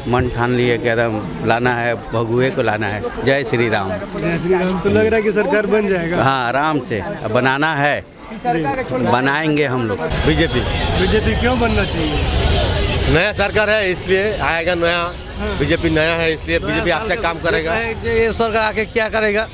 मन ठान लिए कि एकदम लाना है, भगुए को लाना है। जय श्री राम। जय श्री राम। तो लग रहा है कि सरकार बन जाएगा। हाँ, आराम से बनाना है, बनाएंगे हम लोग। बीजेपी क्यों बनना चाहिए? नया सरकार है इसलिए आएगा नया। बीजेपी नया है इसलिए बीजेपी अच्छा काम करेगा। ये सरकार आके क्या करेगा?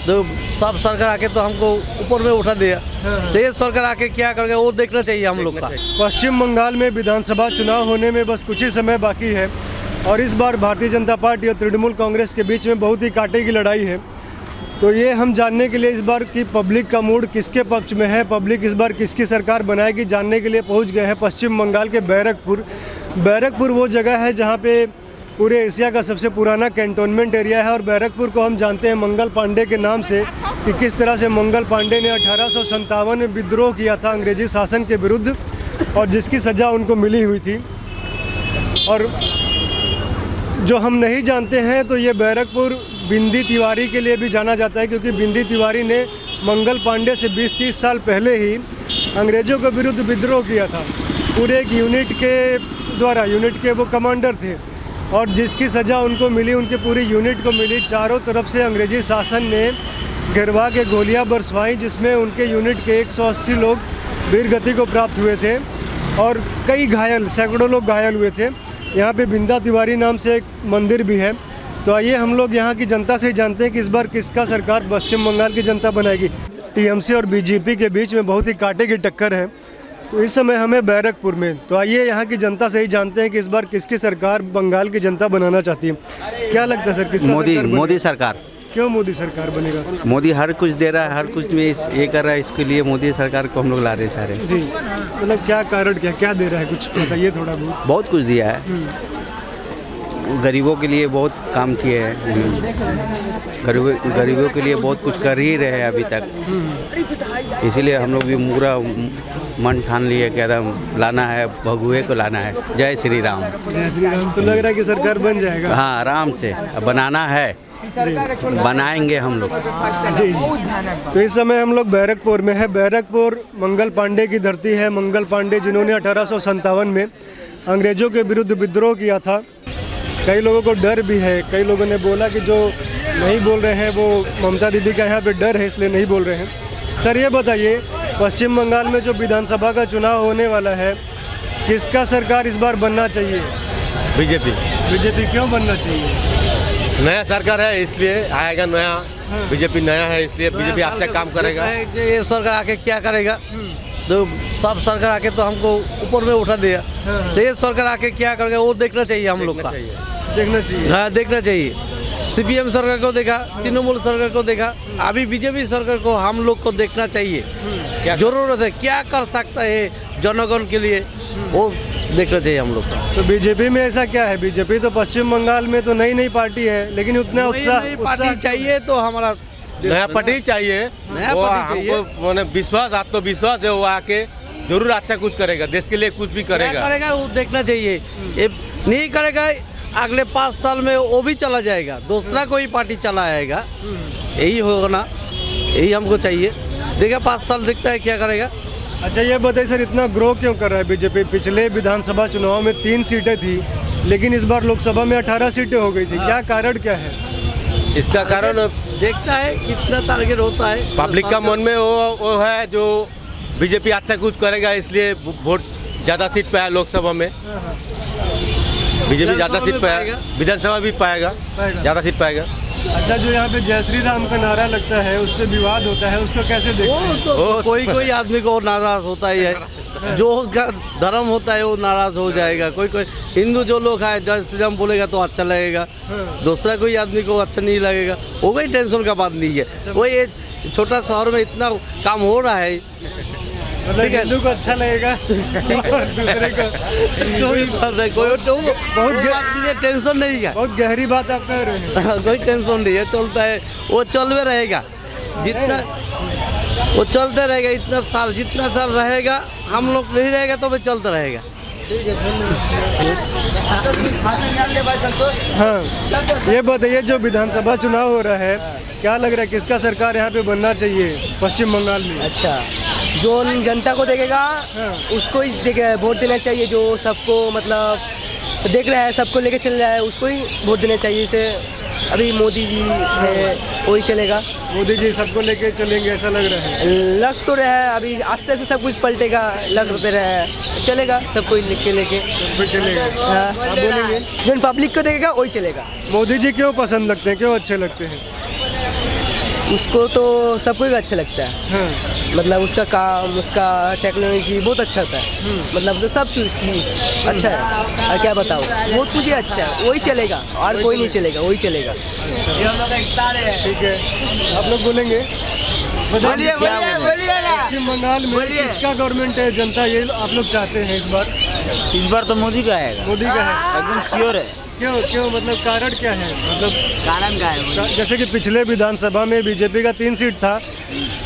तो सब सरकार आके तो हमको ऊपर में उठा दिया। तो ये सरकार आके क्या करेगा वो देखना चाहिए हम लोग का। पश्चिम बंगाल में विधानसभा चुनाव होने में बस कुछ ही समय बाकी है और इस बार भारतीय जनता पार्टी और तृणमूल कांग्रेस के बीच में बहुत ही कांटे की लड़ाई है। तो ये हम जानने के लिए इस बार की पब्लिक का मूड किसके पक्ष में है, पब्लिक इस बार किसकी सरकार बनाएगी, जानने के लिए पहुंच गए हैं पश्चिम बंगाल के बैरकपुर। बैरकपुर वो जगह है जहां पे पूरे एशिया का सबसे पुराना कैंटोनमेंट एरिया है और बैरकपुर को हम जानते हैं मंगल पांडे के नाम से कि किस तरह से मंगल पांडे ने 1857 में विद्रोह किया था अंग्रेजी शासन के विरुद्ध और जिसकी सज़ा उनको मिली हुई थी। और जो हम नहीं जानते हैं तो ये बैरकपुर बिंदी तिवारी के लिए भी जाना जाता है क्योंकि बिंदी तिवारी ने मंगल पांडे से 20-30 साल पहले ही अंग्रेज़ों के विरुद्ध विद्रोह किया था। पूरे एक यूनिट के वो कमांडर थे और जिसकी सज़ा उनको मिली, उनके पूरी यूनिट को मिली। चारों तरफ से अंग्रेजी शासन ने गिरवा के गोलियां बरसवाई जिसमें उनके यूनिट के 180 लोग वीरगति को प्राप्त हुए थे और कई घायल, सैकड़ों लोग घायल हुए थे। यहाँ पे बिंदा तिवारी नाम से एक मंदिर भी है। तो आइए हम लोग यहाँ की जनता से जानते हैं कि इस बार किसका सरकार पश्चिम बंगाल की जनता बनाएगी। टीएमसी और बीजेपी के बीच में बहुत ही कांटे की टक्कर है। तो इस समय हमें बैरकपुर में, तो आइए यहाँ की जनता से ही जानते हैं कि इस बार किसकी सरकार बंगाल की जनता बनाना चाहती है। क्या लगता है सर, किसका? मोदी सरकार। क्यों मोदी सरकार बनेगा? मोदी हर कुछ दे रहा है, हर कुछ में ये कर रहा है, इसके लिए मोदी सरकार को हम लोग ला रहे हैं। जी, मतलब क्या कारण, क्या दे रहा है, कुछ बताइए थोड़ा बहुत। बहुत कुछ दिया है, गरीबों के लिए बहुत काम किए हैं, गरीबों के लिए बहुत कुछ कर ही रहे हैं अभी तक। इसीलिए हम लोग भी पूरा मन ठान लिए कि एकदम लाना है, भगुए को लाना है। जय श्री राम। जय श्री राम। तो लग रहा है कि सरकार बन जाएगा। हाँ, आराम से बनाना है, बनाएंगे हम लोग। जी, तो इस समय हम लोग बैरकपुर में है। बैरकपुर मंगल पांडे की धरती है। मंगल पांडे जिन्होंने 1857 में अंग्रेजों के विरुद्ध विद्रोह किया था। कई लोगों को डर भी है, कई लोगों ने बोला कि जो नहीं बोल रहे हैं वो ममता दीदी का यहाँ पे डर है इसलिए नहीं बोल रहे हैं। सर ये बताइए, पश्चिम बंगाल में जो विधानसभा का चुनाव होने वाला है, किसका सरकार इस बार बनना चाहिए? बीजेपी क्यों बनना चाहिए? नया सरकार है इसलिए आएगा नया। बीजेपी नया है इसलिए बीजेपी अच्छा काम करेगा। ये सरकार आके क्या करेगा? तो सब सरकार आके तो हमको ऊपर में उठा दिया। तो ये सरकार आके क्या करेगा वो देखना चाहिए हम लोग का। देखना चाहिए। हाँ, देखना चाहिए। सीपीएम सरकार को देखा, तृणमूल सरकार को देखा, अभी बीजेपी सरकार को हम लोग को देखना चाहिए। जरूरत है, क्या कर सकता है जनगण के लिए वो देखना चाहिए हम लोग का। तो बीजेपी में ऐसा क्या है? बीजेपी तो पश्चिम बंगाल में तो नई पार्टी है, लेकिन उतना उत्साह पार्टी चाहिए तो हमारा नया पार्टी चाहिए। वो हमको विश्वास, आत्मविश्वास है, वो आके जरूर अच्छा कुछ करेगा, देश के लिए कुछ भी करेगा वो देखना चाहिए। ये नहीं करेगा अगले 5 साल में वो भी चला जाएगा, दूसरा कोई पार्टी चला आएगा। यही होगा ना, यही हमको चाहिए। देखा 5 साल दिखता है क्या करेगा। अच्छा ये बताइए सर, इतना ग्रो क्यों कर रहा है बीजेपी? पिछले विधानसभा चुनाव में 3 सीटें थी, लेकिन इस बार लोकसभा में 18 सीटें हो गई थी। क्या कारण क्या है? इसका कारण देखता है कितना टारगेट होता है पब्लिक का मन में वो है जो बीजेपी अच्छा कुछ करेगा इसलिए वोट ज़्यादा सीट पे है। लोकसभा में बीजेपी ज़्यादा सीट पे है, विधानसभा भी पाएगा, ज़्यादा सीट पाएगा। अच्छा, जो यहाँ पे जय श्री राम का नारा लगता है, उस पर विवाद होता है, उसको कैसे देखते हैं? तो कोई आदमी को नाराज होता ही है, जो धर्म होता है वो नाराज हो जाएगा। कोई हिंदू जो लोग है जय श्री राम बोलेगा तो अच्छा लगेगा, दूसरा कोई आदमी को अच्छा नहीं लगेगा। वो कोई टेंशन का बात नहीं है। वो ये छोटा शहर में इतना काम हो रहा है, मतलब हिंदू को अच्छा लगेगा और दूसरे को कोई बहुत टेंशन नहीं है। बहुत गहरी बात आप कह रहे हैं। कोई टेंशन नहीं है, चलता है, वो चलते रहेगा, जितना वो चलते रहेगा। इतना साल, जितना साल रहेगा, हम लोग नहीं रहेगा तो वो चलता रहेगा। हाँ, ये बताइए, जो विधानसभा चुनाव हो रहा है, क्या लग रहा है किसका सरकार यहाँ पे बनना चाहिए पश्चिम बंगाल में? अच्छा, जो जनता को देखेगा उसको ही वोट देना चाहिए, जो सबको मतलब देख रहा है, सबको लेके चल रहा है, उसको ही वोट देना चाहिए। जैसे अभी मोदी जी है, वही चलेगा। मोदी जी सबको लेके चलेंगे ऐसा लग रहा है। लग तो रहा है, अभी आस्ते से सब कुछ पलटेगा, लग तो रहा है, चलेगा सबको लेके फिर चलेगा। हाँ, आप बोलेंगे जो पब्लिक को देखेगा वही चलेगा। मोदी जी क्यों पसंद लगते हैं, क्यों अच्छे लगते हैं? उसको तो सबको ही अच्छा लगता है। हाँ। मतलब उसका काम, उसका टेक्नोलॉजी बहुत अच्छा होता है। मतलब उसका सब चीज़ अच्छा है। और क्या बताओ, बहुत कुछ ही अच्छा है, वही चलेगा और कोई नहीं चलेगा, वही चलेगा। ठीक है, आप लोग बोलेंगे? पश्चिम बंगाल में किसका गवर्नमेंट है, जनता ये आप लोग चाहते हैं इस बार? तो मोदी का आएगा, मोदी का है, एकदम श्योर है। क्यों मतलब कारण क्या है? मतलब कारण का है जैसे कि पिछले विधानसभा में बीजेपी का 3 सीट था,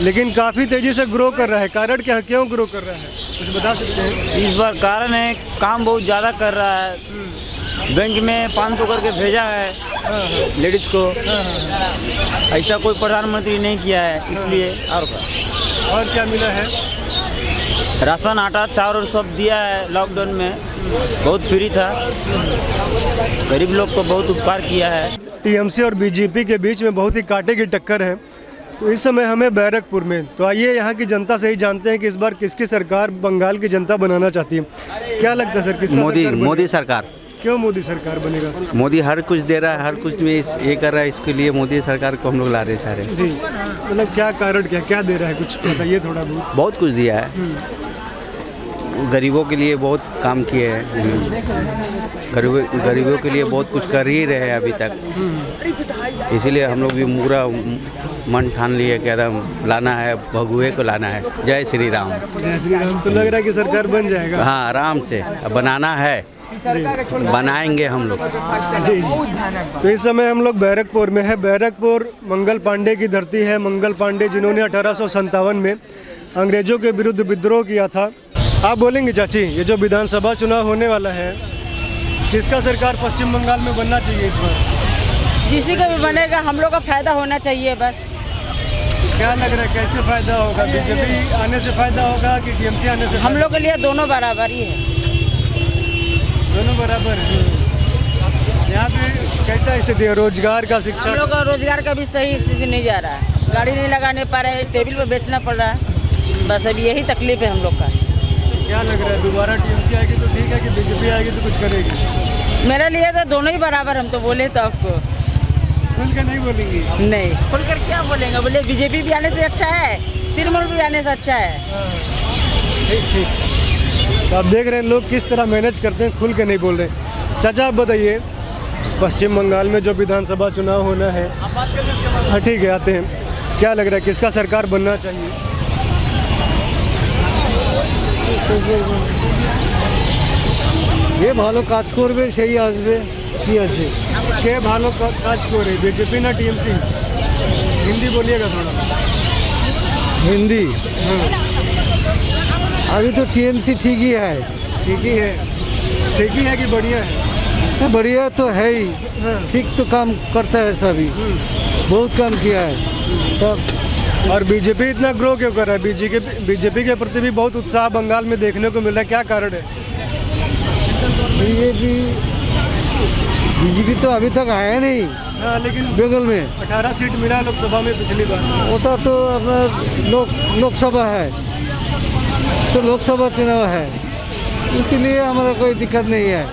लेकिन काफ़ी तेज़ी से ग्रो कर रहा है। कारण क्या है, क्यों ग्रो कर रहा है, कुछ बता सकते हैं? इस बार कारण है, काम बहुत ज़्यादा कर रहा है। बैंक में 500 करके भेजा है लेडीज़ को। ऐसा कोई प्रधानमंत्री नहीं किया है, इसलिए। और क्या मिला है? राशन, आटा, चावल सब दिया है। लॉकडाउन में बहुत फ्री था, गरीब लोग को बहुत उपकार किया है। टीएमसी और बीजेपी के बीच में बहुत ही कांटे की टक्कर है। तो इस समय हमें बैरकपुर में, तो आइए यहाँ की जनता से ही जानते हैं कि इस बार किसकी सरकार बंगाल की जनता बनाना चाहती है। क्या लगता है सर, किसका मोदी सरकार। क्यों मोदी सरकार बनेगा? मोदी हर कुछ दे रहा है, हर कुछ में ये कर रहा है, इसके लिए मोदी सरकार को हम लोग ला रहे हैं। जी, मतलब क्या कारण, क्या दे रहा है, कुछ बताइए थोड़ा बहुत। बहुत कुछ दिया है, गरीबों के लिए बहुत काम किए हैं, गरीबों के लिए बहुत कुछ कर ही रहे हैं अभी तक। इसीलिए हम लोग भी पूरा मन ठान लिए कि एकदम लाना है, भगुए को लाना है। जय श्री राम। जय श्री राम। तो लग रहा है कि सरकार बन जाएगा? हाँ, आराम से बनाना है, बनाएंगे हम लोग जी। तो इस समय हम लोग बैरकपुर में है। बैरकपुर मंगल पांडे की धरती है। मंगल पांडे जिन्होंने 1857 में अंग्रेजों के विरुद्ध विद्रोह किया था। आप बोलेंगे चाची, ये जो विधानसभा चुनाव होने वाला है, किसका सरकार पश्चिम बंगाल में बनना चाहिए इस बार? किसी का भी बनेगा, हम लोग का फायदा होना चाहिए बस। क्या लग रहा है, कैसे फायदा होगा? बीजेपी आने से फायदा होगा कि टीएमसी आने से? हम लोग के लिए दोनों बराबर ही है। दोनों बराबर है। यहाँ पे कैसा स्थिति है, रोजगार का, शिक्षा? हम लोग का रोजगार का भी सही स्थिति नहीं जा रहा है, गाड़ी नहीं लगाने पा रहे हैं, टेबल पर बेचना पड़ रहा है। बस अभी यही तकलीफ है हम लोग का। क्या लग रहा है, दोबारा टीएमसी आएगी तो ठीक है कि बीजेपी आएगी तो कुछ करेगी? मेरे लिए तो दोनों ही बराबर, हम तो बोले तो आपको। खुल कर नहीं बोलेंगी? नहीं, खुलकर क्या बोलेंगे, बोले बीजेपी भी आने से अच्छा है, तृणमूल भी आने से अच्छा है। ठीक। तो आप देख रहे हैं लोग किस तरह मैनेज करते हैं, खुल के नहीं बोल रहे। चाचा आप बताइए, पश्चिम बंगाल में जो विधानसभा चुनाव होना है, हाँ ठीक है, आते हैं, क्या लग रहा है किसका सरकार बनना चाहिए? যে ভালো কাজ করবে সেই আসবে, কি আছে? কে ভালো কাজ করে, बीजेपी ना टीएमसी? हिंदी बोलिएगा थोड़ा। हिंदी? अभी तो टीएमसी ठीक ही है। ठीक ही है? ठीक ही है कि बढ़िया है? तो बढ़िया तो है ही, ठीक तो काम करता है सभी, बहुत काम किया है। तब और बीजेपी इतना ग्रो क्यों कर रहा है? बीजेपी के प्रति भी बहुत उत्साह बंगाल में देखने को मिल रहा है, क्या कारण है? बीजेपी तो अभी तक आया नहीं। हाँ, लेकिन बंगाल में 18 सीट मिला लोकसभा में पिछली बार। वो तो अपना लोकसभा है, तो लोकसभा चुनाव है, इसीलिए हमारा कोई दिक्कत नहीं है।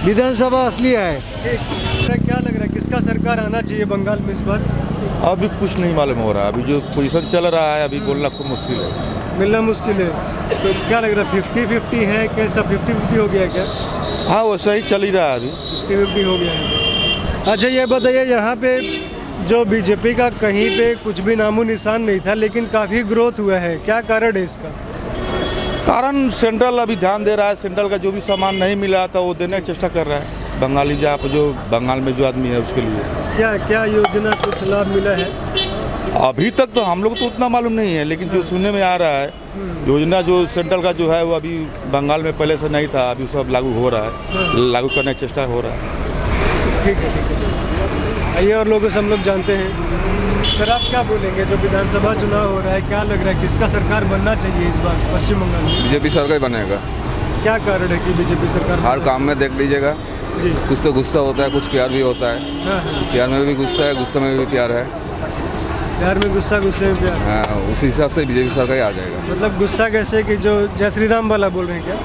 विधानसभा असली है। क्या लग रहा है किसका सरकार आना चाहिए बंगाल में इस बार? अभी कुछ नहीं मालूम हो रहा है, अभी जो पोजीशन चल रहा है अभी बोलना खूब मुश्किल है, मिलना मुश्किल है। तो क्या लग रहा है 50-50 है, कैसा 50-50 हो गया क्या? हाँ वैसा ही चल ही रहा है, अभी 50-50 हो गया है। अच्छा ये बताइए, यहाँ पे जो बीजेपी का कहीं पे कुछ भी नामो निशान नहीं था, लेकिन काफ़ी ग्रोथ हुआ है, क्या कारण है इसका? कारण सेंट्रल अभी ध्यान दे रहा है, सेंट्रल का जो भी सामान नहीं मिला था वो देने की चेष्टा कर रहा है बंगाली, जहाँ पर जो बंगाल में जो आदमी है उसके लिए। क्या क्या योजना, कुछ लाभ मिला है? अभी तक तो हम लोग तो उतना मालूम नहीं है, लेकिन जो सुनने में आ रहा है योजना जो सेंट्रल का जो है वो अभी बंगाल में पहले से नहीं था, अभी सब लागू हो रहा है, लागू करने की चेष्टा हो रहा है। ठीक है, ठीक है। आइए और लोगों से हम लोग जानते हैं। सर आप क्या बोलेंगे, जो विधानसभा चुनाव हो रहा है, क्या लग रहा है किसका सरकार बनना चाहिए इस बार पश्चिम बंगाल में? बीजेपी सरकार बनेगा। क्या कारण है कि बीजेपी सरकार? हर काम में देख लीजिएगा, कुछ तो गुस्सा होता है, कुछ प्यार भी होता है। प्यार में भी गुस्सा है, गुस्से में भी प्यार है। प्यार में गुस्सा, गुस्से में प्यार। हाँ, उसी हिसाब से बीजेपी सरकार ही आ जाएगा। मतलब गुस्सा कैसे कि जो जय श्री राम वाला बोल रहे हैं क्या?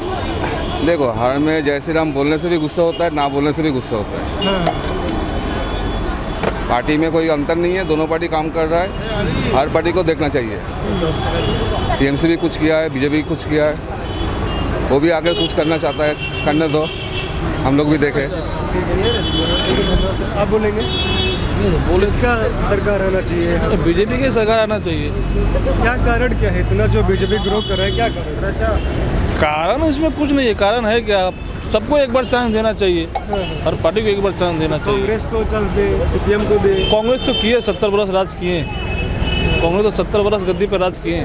देखो, हर में जय श्री राम बोलने से भी गुस्सा होता है, ना बोलने से भी गुस्सा होता है। पार्टी में कोई अंतर नहीं है, दोनों पार्टी काम कर रहा है, हर पार्टी को देखना चाहिए। टीएमसी भी कुछ किया है, बीजेपी भी कुछ किया है, वो भी आगे कुछ करना चाहता है, करने दो, हम लोग भी देखें। आप बोलेंगे? इसका सरकार आना चाहिए, बीजेपी की सरकार आना चाहिए। क्या कारण क्या है इतना जो बीजेपी ग्रो कर रहा है, क्या कारण इसमें कुछ नहीं है। कारण है क्या, सबको एक बार चांस देना चाहिए, हर पार्टी को एक बार चांस देना चाहिए। कांग्रेस को चांस दे, सीपीएम को दे। कांग्रेस तो किए 70 बरस राज किए, कांग्रेस तो 70 बरस गद्दी पर राज किए।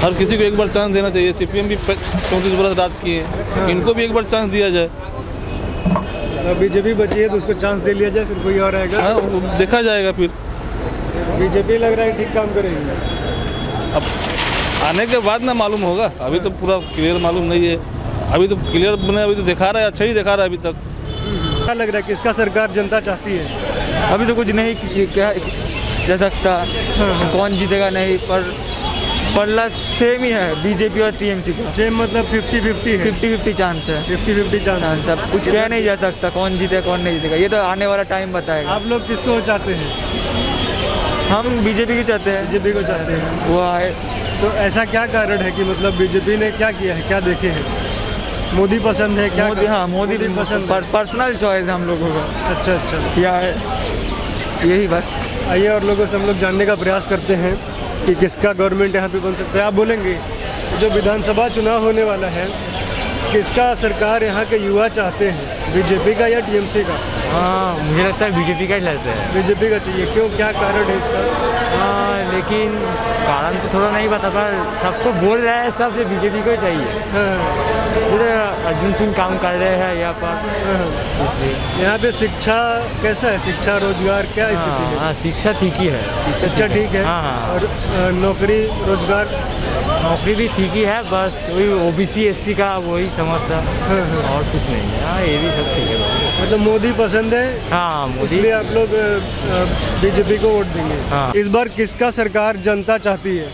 हर किसी को एक बार चांस देना चाहिए। सीपीएम भी 34 बरस राज किए, इनको भी एक बार चांस दिया जाए। बीजेपी बची है तो उसको चांस दे लिया जाए, फिर कोई और आएगा। हाँ, देखा जाएगा फिर। बीजेपी लग रहा है ठीक काम करेगी। अब आने के बाद ना मालूम होगा, अभी तो पूरा क्लियर मालूम नहीं है। अभी तो क्लियर बने, अभी तो दिखा रहा है, अच्छा ही दिखा रहा है अभी तक। क्या लग रहा है किसका सरकार जनता चाहती है? अभी तो कुछ नहीं क्या जा सकता, कौन जीतेगा नहीं, पर पल्ला सेम ही है बीजेपी और टीएमसी का। सेम मतलब 50-50 है। 50-50 चांस है। 50-50 चांस। सब कुछ कह नहीं जा सकता कौन जीतेगा कौन नहीं जीतेगा, ये तो आने वाला टाइम बताएगा। आप लोग किसको चाहते हैं? हम बीजेपी को चाहते हैं। बीजेपी को चाहते हैं, वो आए। तो ऐसा क्या कारण है कि मतलब बीजेपी ने क्या किया है, क्या देखे हैं? मोदी पसंद है क्या? मोदी, हाँ मोदी पसंद, पर्सनल चॉइस है हम लोगों का। अच्छा क्या है, यही बस। आइए और लोगों से हम लोग जानने का प्रयास करते हैं कि किसका गवर्नमेंट यहाँ पे बन सकता है। आप बोलेंगे जो विधानसभा चुनाव होने वाला है, किसका सरकार यहाँ के युवा चाहते हैं, बीजेपी का या टीएमसी का? हाँ, मुझे लगता है बीजेपी का ही लगता है। बीजेपी का चाहिए, क्यों, क्या कारण है इसका? हाँ, लेकिन कारण तो थोड़ा नहीं पता, पर सबको बोल रहा है, सबसे बीजेपी को ही चाहिए। पूरे अर्जुन सिंह काम कर रहे हैं यहाँ पर, इसलिए। यहाँ पे शिक्षा कैसा है, शिक्षा रोजगार क्या स्थिति है? हाँ, शिक्षा ठीक ही है। शिक्षा ठीक है। हाँ। और नौकरी रोजगार? नौकरी भी ठीक ही है, बस वही ओबीसी एससी का वही समस्या, और कुछ नहीं है। हाँ, ये भी सब ठीक है। मतलब मोदी पसंद है। हाँ, मोदी, इसलिए आप लोग बीजेपी को वोट देंगे। हाँ। इस बार किसका सरकार जनता चाहती है?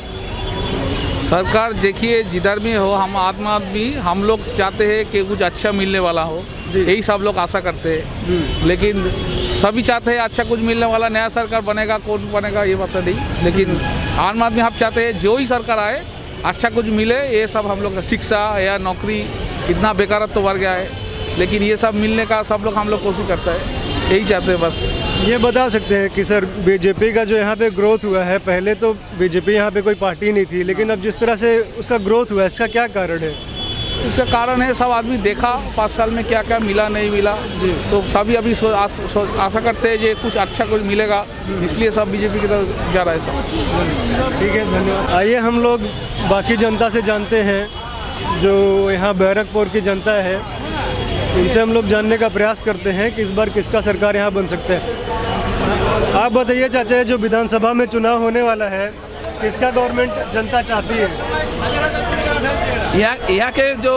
सरकार देखिए, जिधर भी हो, हम आदमी हम लोग चाहते हैं कि कुछ अच्छा मिलने वाला हो, यही सब लोग आशा करते हैं। लेकिन सभी चाहते हैं अच्छा कुछ मिलने वाला, नया सरकार बनेगा, कौन बनेगा ये पता नहीं। लेकिन आम आदमी हम चाहते हैं जो ही सरकार आए अच्छा कुछ मिले। ये सब हम लोग शिक्षा या नौकरी, इतना बेकारत्व तो बढ़ गया है, लेकिन ये सब मिलने का हम लोग कोशिश करते हैं, यही चाहते हैं बस। ये बता सकते हैं कि सर बीजेपी का जो यहाँ पे ग्रोथ हुआ है, पहले तो बीजेपी यहाँ पे कोई पार्टी नहीं थी, लेकिन अब जिस तरह से उसका ग्रोथ हुआ है, इसका क्या कारण है? इसका कारण है सब आदमी देखा 5 साल में क्या क्या मिला नहीं मिला जी, तो सभी अभी आशा करते हैं कि कुछ अच्छा कुछ मिलेगा, इसलिए सब बीजेपी की तरफ जा रहा है सब। ठीक है, धन्यवाद। आइए हम लोग बाकी जनता से जानते हैं, जो यहाँ बैरकपुर की जनता है, इनसे हम लोग जानने का प्रयास करते हैं कि इस बार किसका सरकार यहाँ बन सकता है। आप बताइए चाचा, जो विधानसभा में चुनाव होने वाला है, किसका गवर्नमेंट जनता चाहती है? यहाँ के जो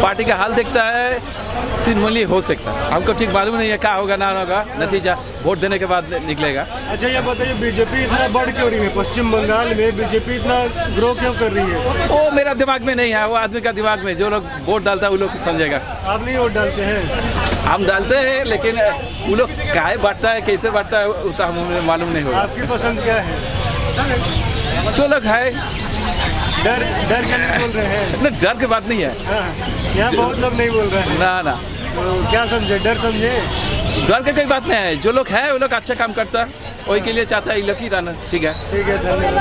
पार्टी का हाल देखता है, तृणमूली हो सकता है। हमको ठीक मालूम नहीं है क्या होगा ना होगा, नतीजा वोट देने के बाद निकलेगा। अच्छा, ये बताइए बीजेपी इतना बढ़ क्यों रही है? पश्चिम बंगाल में बीजेपी इतना ग्रो क्यों कर रही है? वो मेरा दिमाग में नहीं है, वो आदमी का दिमाग में। जो लोग वोट डालता है वो लोग समझेगा। आप नहीं वोट डालते हैं? हम डालते हैं, लेकिन वो लोग क्या बढ़ता है, कैसे बढ़ता है, वो तो हमें मालूम नहीं होगा। आपकी पसंद क्या है? जो लोग है, डर के नहीं बोल रहे हैं? नहीं, डर की बात नहीं है। यहाँ बहुत लोग नहीं बोल रहे हैं। ना तो क्या समझे, डर समझे? डर की कोई बात नहीं है। जो लोग है वो लोग अच्छा काम करता है, वही के लिए चाहता है ये लोग ही रहना। ठीक है, धन्यवाद।